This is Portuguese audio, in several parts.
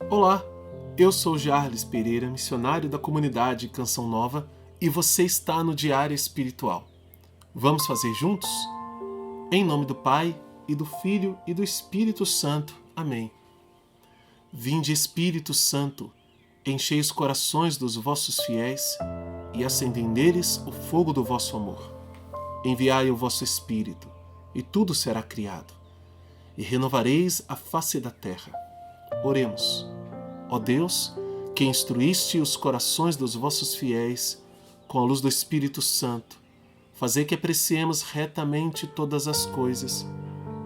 Olá, eu sou Jarles Pereira, missionário da comunidade Canção Nova, e você está no Diário Espiritual. Vamos fazer juntos? Em nome do Pai, e do Filho, e do Espírito Santo. Amém. Vinde, Espírito Santo, enchei os corações dos vossos fiéis e acendei neles o fogo do vosso amor. Enviai o vosso Espírito, e tudo será criado, e renovareis a face da terra. Oremos. Ó Deus, que instruíste os corações dos vossos fiéis com a luz do Espírito Santo, fazei que apreciemos retamente todas as coisas,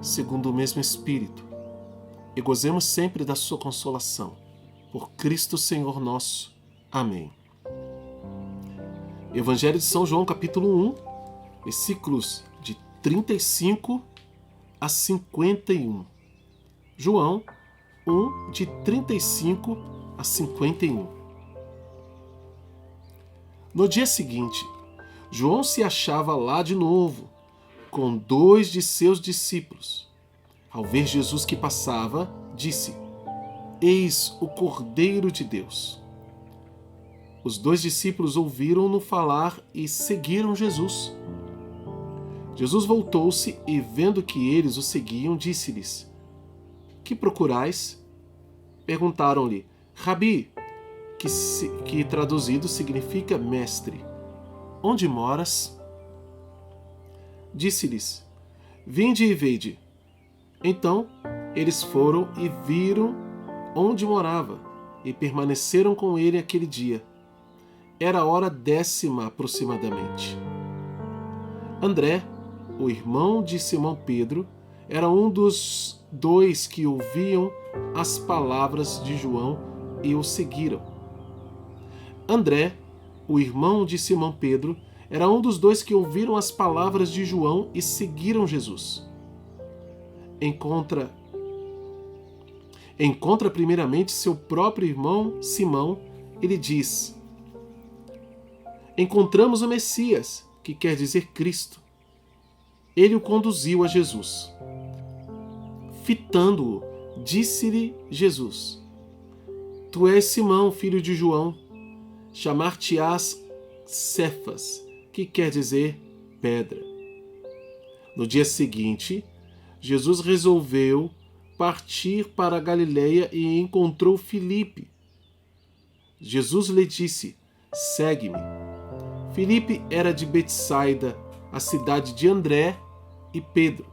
segundo o mesmo Espírito, e gozemos sempre da sua consolação. Por Cristo Senhor nosso. Amém. Evangelho de São João, capítulo 1, versículos de 35 a 51. João 1, de 35 a 51. No dia seguinte, João se achava lá de novo, com 2 de seus discípulos. Ao ver Jesus que passava, disse: Eis o Cordeiro de Deus. Os 2 discípulos ouviram-no falar e seguiram Jesus. Jesus voltou-se e, vendo que eles o seguiam, disse-lhes: Que procurais? Perguntaram-lhe: Rabi, que traduzido significa mestre, onde moras? Disse-lhes: Vinde e vede. Então eles foram e viram onde morava e permaneceram com ele aquele dia. Era a hora 10ª aproximadamente. André, o irmão de Simão Pedro, era um dos 2 que ouviam as palavras de João e o seguiram. André, o irmão de Simão Pedro, era um dos 2 que ouviram as palavras de João e seguiram Jesus. Encontra primeiramente seu próprio irmão Simão e lhe diz: Encontramos o Messias, que quer dizer Cristo. Ele o conduziu a Jesus. Fitando-o, disse-lhe Jesus: Tu és Simão, filho de João, chamar-te-ás Cefas, que quer dizer pedra. No dia seguinte, Jesus resolveu partir para a Galileia e encontrou Filipe. Jesus lhe disse: Segue-me. Filipe era de Betsaida, a cidade de André e Pedro.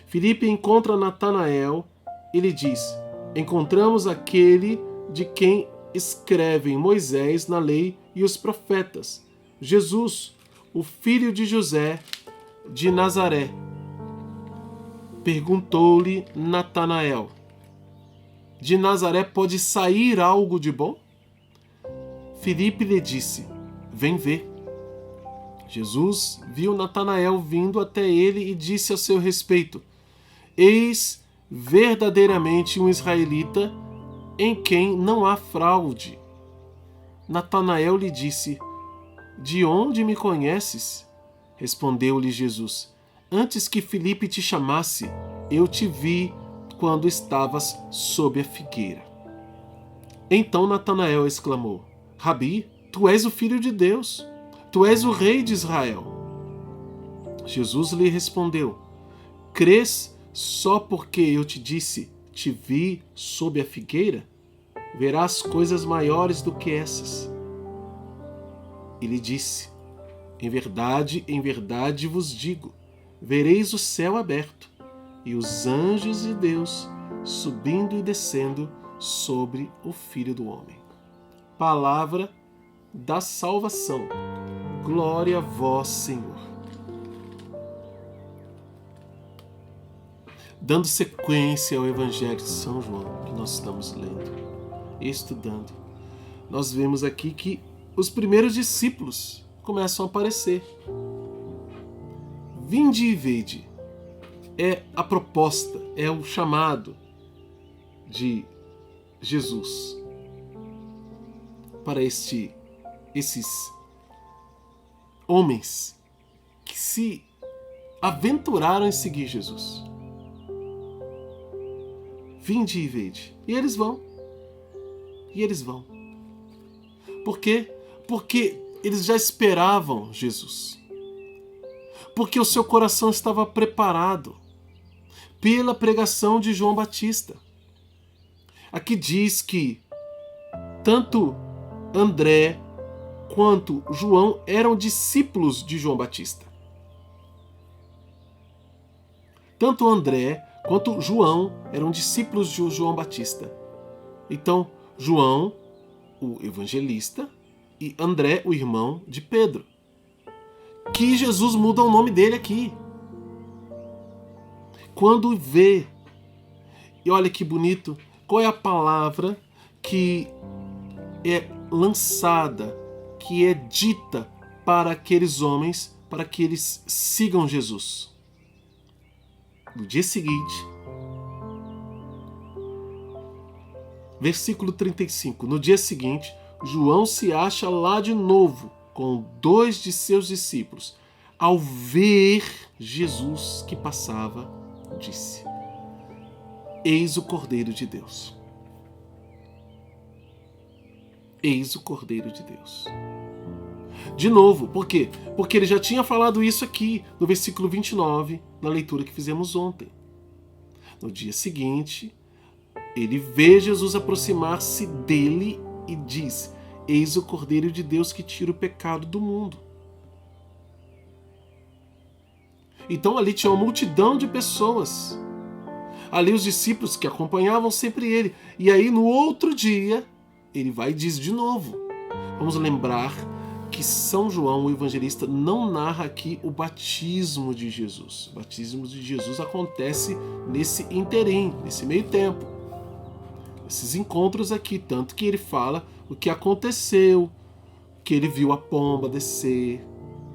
Filipe encontra Natanael e lhe diz: Encontramos aquele de quem escrevem Moisés na lei e os profetas, Jesus, o filho de José de Nazaré. Perguntou-lhe Natanael: De Nazaré pode sair algo de bom? Filipe lhe disse: Vem ver. Jesus viu Natanael vindo até ele e disse a seu respeito: Eis verdadeiramente um israelita em quem não há fraude. Natanael lhe disse: De onde me conheces? Respondeu-lhe Jesus: Antes que Filipe te chamasse, eu te vi quando estavas sob a figueira. Então Natanael exclamou: Rabi, tu és o Filho de Deus, tu és o Rei de Israel. Jesus lhe respondeu: Crês só porque eu te disse, te vi sob a figueira? Verás coisas maiores do que essas. E lhe disse: em verdade vos digo, vereis o céu aberto e os anjos de Deus subindo e descendo sobre o Filho do Homem. Palavra da salvação. Glória a vós, Senhor. Dando sequência ao Evangelho de São João, que nós estamos lendo e estudando, nós vemos aqui que os primeiros discípulos começam a aparecer. Vinde e vede. É a proposta, é o chamado de Jesus para esses homens que se aventuraram em seguir Jesus. vinde e vede. E eles vão. E eles vão. Por quê? Porque eles já esperavam Jesus. Porque o seu coração estava preparado pela pregação de João Batista. Aqui diz que tanto André quanto João eram discípulos de João Batista. Tanto André quanto João eram discípulos de João Batista. Então, João, o evangelista, e André, o irmão de Pedro. Que Jesus muda o nome dele aqui. Quando vê, e olha que bonito, qual é a palavra que é lançada, que é dita para aqueles homens, para que eles sigam Jesus? No dia seguinte, versículo 35, no dia seguinte, João se acha lá de novo com 2 de seus discípulos. Ao ver Jesus que passava, disse: Eis o Cordeiro de Deus. Eis o Cordeiro de Deus. De novo, por quê? Porque ele já tinha falado isso aqui no versículo 29, na leitura que fizemos ontem. No dia seguinte, ele vê Jesus aproximar-se dele e diz: Eis o Cordeiro de Deus que tira o pecado do mundo. Então ali tinha uma multidão de pessoas. Ali os discípulos que acompanhavam sempre ele. E aí no outro dia, ele vai e diz de novo. Vamos lembrar que São João, o evangelista, não narra aqui o batismo de Jesus. O batismo de Jesus acontece nesse interim, nesse meio tempo. Esses encontros aqui, tanto que ele fala o que aconteceu, que ele viu a pomba descer,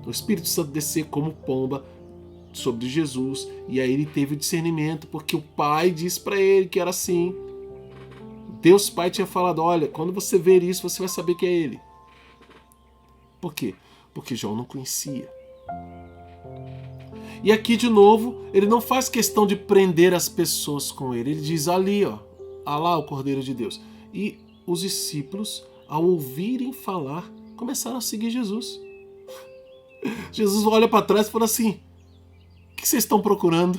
o Espírito Santo descer como pomba sobre Jesus, e aí ele teve o discernimento, porque o Pai disse para ele que era assim. Deus Pai tinha falado: olha, quando você ver isso, você vai saber que é ele. Por quê? Porque João não conhecia. E aqui de novo, ele não faz questão de prender as pessoas com ele. Ele diz ali, ó, lá o Cordeiro de Deus. E os discípulos, ao ouvirem falar, começaram a seguir Jesus. Jesus olha para trás e fala assim: o que vocês estão procurando?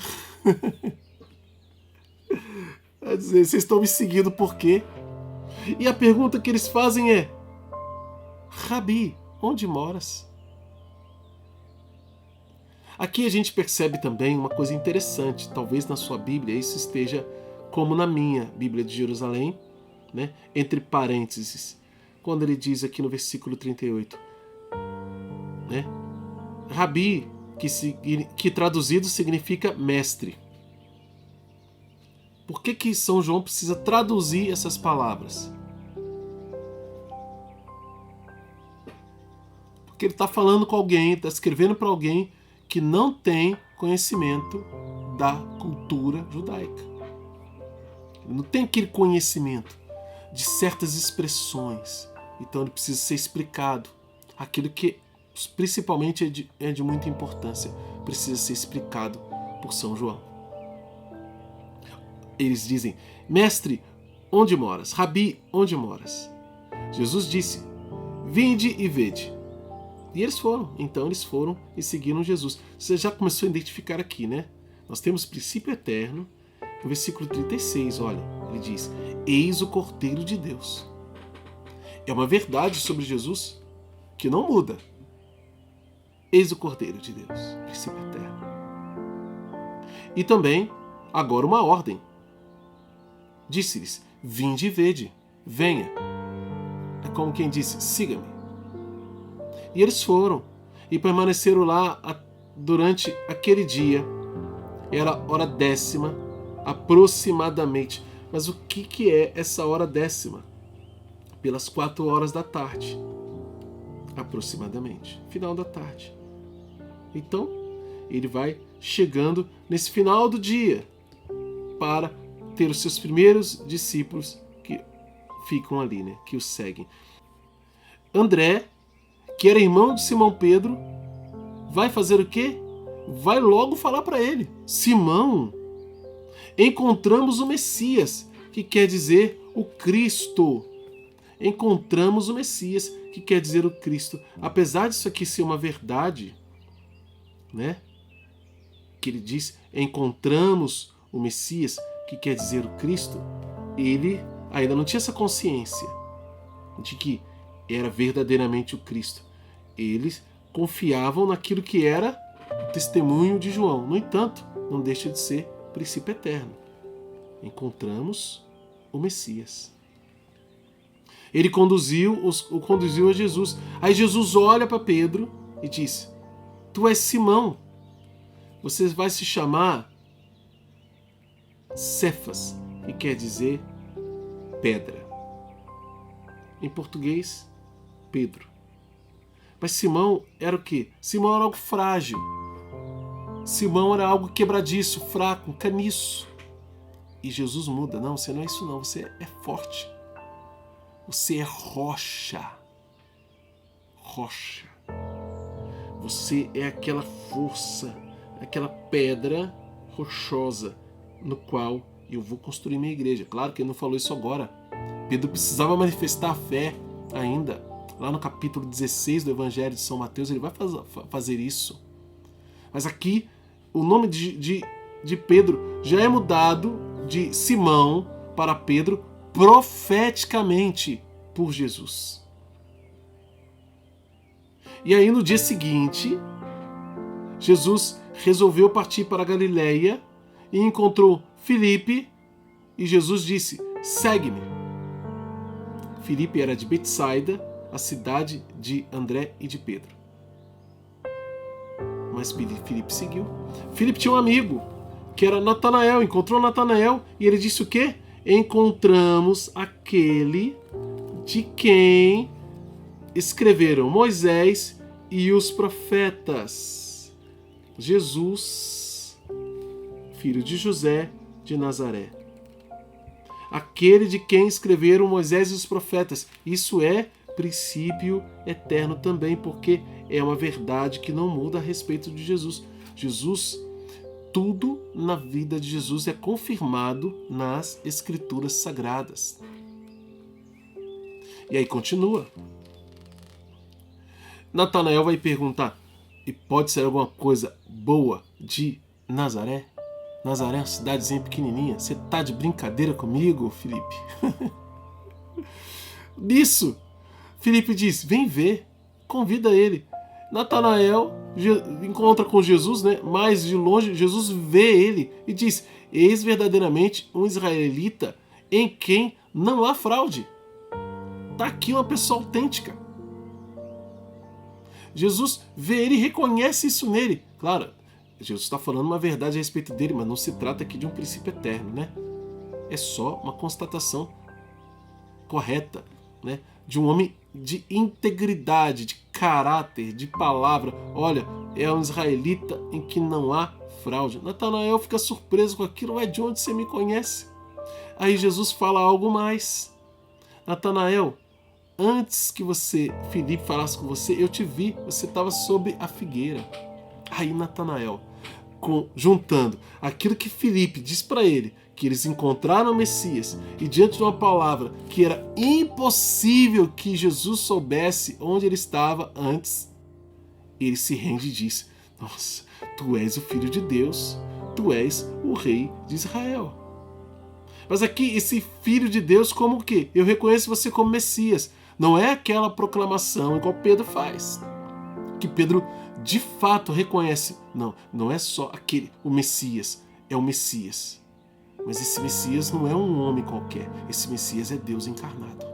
Quer dizer, vocês estão me seguindo por quê? E a pergunta que eles fazem é: Rabi, onde moras? Aqui a gente percebe também uma coisa interessante. Talvez na sua Bíblia isso esteja como na minha Bíblia de Jerusalém, né? Entre parênteses, quando ele diz aqui no versículo 38, né? Rabi, que traduzido significa mestre. Por que São João precisa traduzir essas palavras? Porque ele está falando com alguém, está escrevendo para alguém que não tem conhecimento da cultura judaica. Ele não tem aquele conhecimento de certas expressões. Então ele precisa ser explicado. Aquilo que principalmente é de muita importância precisa ser explicado por São João. Eles dizem: Mestre, onde moras? Rabi, onde moras? Jesus disse: Vinde e vede. E eles foram. Então eles foram e seguiram Jesus. Você já começou a identificar aqui, né? Nós temos princípio eterno. No versículo 36, olha, ele diz: Eis o Cordeiro de Deus. É uma verdade sobre Jesus que não muda. Eis o Cordeiro de Deus, princípio eterno. E também, agora uma ordem. Disse-lhes: Vinde e vede, venha. É como quem disse: Siga-me. E eles foram e permaneceram lá durante aquele dia. Era hora 10ª, aproximadamente. Mas o que é essa hora 10ª? Pelas 4 horas da tarde, aproximadamente, final da tarde. Então, ele vai chegando nesse final do dia para ter os seus primeiros discípulos que ficam ali, né, que o seguem. André, que era irmão de Simão Pedro, vai fazer o quê? Vai logo falar para ele: Simão, encontramos o Messias, que quer dizer o Cristo. Encontramos o Messias, que quer dizer o Cristo. Apesar disso aqui ser uma verdade, né? Que ele diz, encontramos o Messias, que quer dizer o Cristo, ele ainda não tinha essa consciência de que era verdadeiramente o Cristo. Eles confiavam naquilo que era o testemunho de João. No entanto, não deixa de ser princípio eterno. Encontramos o Messias. Ele conduziu a Jesus. Aí Jesus olha para Pedro e diz, tu és Simão, você vai se chamar Cefas, que quer dizer pedra. Em português, Pedro. Mas Simão era o quê? Simão era algo frágil. Simão era algo quebradiço, fraco, caniço. E Jesus muda. Não, você não é isso não, você é forte. Você é rocha. Rocha. Você é aquela força, aquela pedra rochosa no qual eu vou construir minha igreja. Claro que ele não falou isso agora. Pedro precisava manifestar a fé ainda. Lá no capítulo 16 do Evangelho de São Mateus, ele vai fazer isso. Mas aqui, o nome de Pedro já é mudado de Simão para Pedro profeticamente por Jesus. E aí no dia seguinte, Jesus resolveu partir para a Galileia e encontrou Filipe e Jesus disse, segue-me. Filipe era de Betsaida, a cidade de André e de Pedro. Mas Filipe seguiu. Filipe tinha um amigo, que era Natanael, encontrou Natanael e ele disse o quê? Encontramos aquele de quem escreveram Moisés e os profetas. Jesus, filho de José de Nazaré. Aquele de quem escreveram Moisés e os profetas. Isso é princípio eterno também, porque é uma verdade que não muda a respeito de Jesus. Tudo na vida de Jesus é confirmado nas Escrituras Sagradas. E aí continua. Natanael vai perguntar, e pode ser alguma coisa boa de Nazaré? Nazaré é uma cidadezinha pequenininha. Você tá de brincadeira comigo, Filipe? Nisso, Filipe diz, vem ver, convida ele. Natanael encontra com Jesus, né? Mais de longe, Jesus vê ele e diz, eis verdadeiramente um israelita em quem não há fraude. Está aqui uma pessoa autêntica. Jesus vê ele e reconhece isso nele. Claro, Jesus está falando uma verdade a respeito dele, mas não se trata aqui de um princípio eterno, né? É só uma constatação correta, né? De um homem de integridade, de caráter, de palavra. Olha, é um israelita em que não há fraude. Natanael fica surpreso com aquilo. Ué, de onde você me conhece? Aí Jesus fala algo mais. Natanael, antes que Filipe falasse com você, eu te vi, você estava sob a figueira. Aí Natanael, juntando aquilo que Filipe diz para ele, que eles encontraram o Messias, e diante de uma palavra que era impossível que Jesus soubesse onde ele estava antes, ele se rende e diz, nossa, tu és o Filho de Deus, tu és o Rei de Israel. Mas aqui, esse Filho de Deus como o quê? Eu reconheço você como Messias. Não é aquela proclamação igual Pedro faz, que Pedro de fato reconhece. Não é só o Messias, é o Messias. Mas esse Messias não é um homem qualquer, esse Messias é Deus encarnado.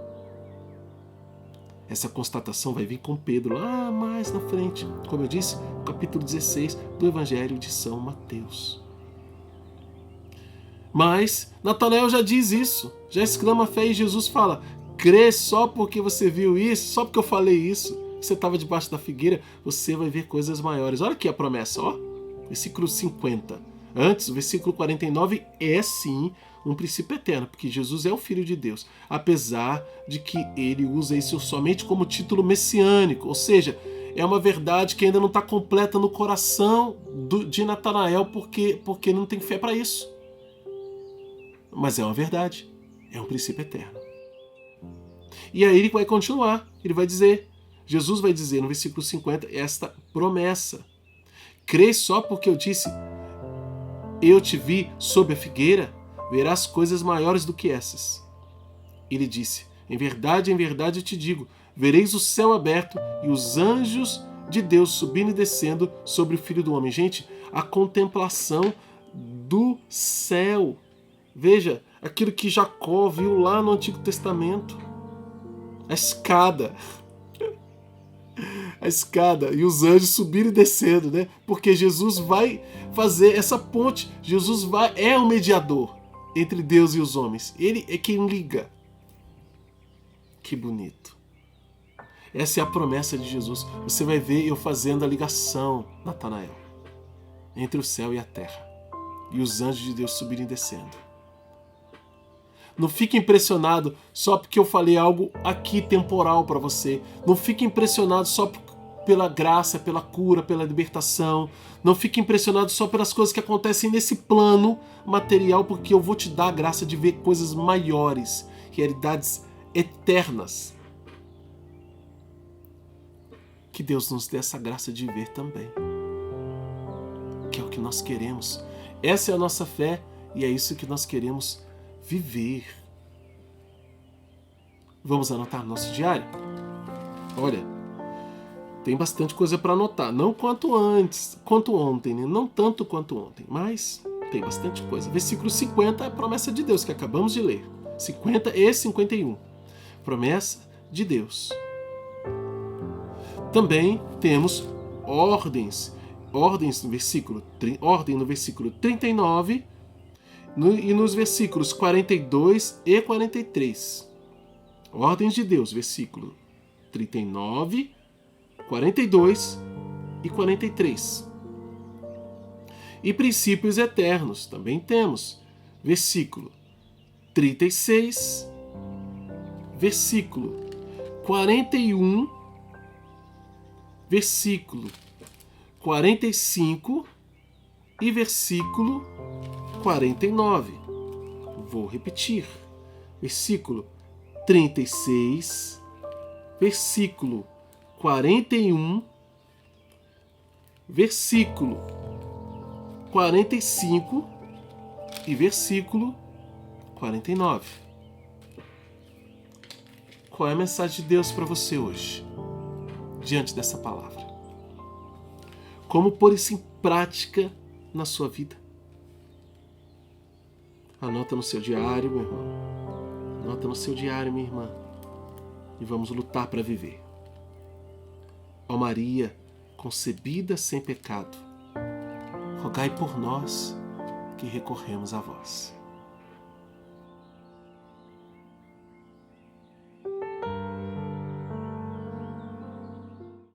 Essa constatação vai vir com Pedro lá mais na frente, como eu disse, capítulo 16 do Evangelho de São Mateus. Mas Natanael já diz isso, já exclama a fé e Jesus fala, crê só porque você viu isso, só porque eu falei isso, você estava debaixo da figueira, você vai ver coisas maiores. Olha aqui a promessa, ó, versículo 50. Antes, o versículo 49 é sim um princípio eterno, porque Jesus é o Filho de Deus, apesar de que ele usa isso somente como título messiânico, ou seja, é uma verdade que ainda não está completa no coração de Natanael, porque não tem fé para isso. Mas é uma verdade, é um princípio eterno. E aí ele vai continuar, ele vai dizer, Jesus vai dizer no versículo 50, esta promessa. Crês só porque eu disse, eu te vi sob a figueira, verás coisas maiores do que essas. Ele disse, em verdade eu te digo, vereis o céu aberto e os anjos de Deus subindo e descendo sobre o Filho do Homem. Gente, a contemplação do céu. Veja, aquilo que Jacó viu lá no Antigo Testamento. A escada. A escada e os anjos subindo e descendo, né? Porque Jesus vai fazer essa ponte. Jesus é o mediador entre Deus e os homens. Ele é quem liga. Que bonito. Essa é a promessa de Jesus. Você vai ver eu fazendo a ligação, Natanael, entre o céu e a terra. E os anjos de Deus subindo e descendo. Não fique impressionado só porque eu falei algo aqui temporal para você. Não fique impressionado só pela graça, pela cura, pela libertação. Não fique impressionado só pelas coisas que acontecem nesse plano material, porque eu vou te dar a graça de ver coisas maiores, realidades eternas. Que Deus nos dê essa graça de ver também. Que é o que nós queremos. Essa é a nossa fé e é isso que nós queremos viver. Vamos anotar no nosso diário? Olha, tem bastante coisa para anotar. Não quanto ontem, né? Não tanto quanto ontem, mas tem bastante coisa. Versículo 50 é a promessa de Deus que acabamos de ler. 50 e 51. Promessa de Deus. Também temos ordens. Ordem no versículo 39 e nos versículos 42 e 43. Ordens de Deus, versículo 39, 42 e 43. E princípios eternos, também temos. Versículo 36, versículo 41, versículo 45 e versículo 49. Vou repetir. Versículo 36, versículo 41, versículo 45 e versículo 49. Qual é a mensagem de Deus para você hoje, diante dessa palavra? Como pôr isso em prática na sua vida? Anota no seu diário, meu irmão. Anota no seu diário, minha irmã. E vamos lutar para viver. Ó Maria, concebida sem pecado, rogai por nós que recorremos a vós.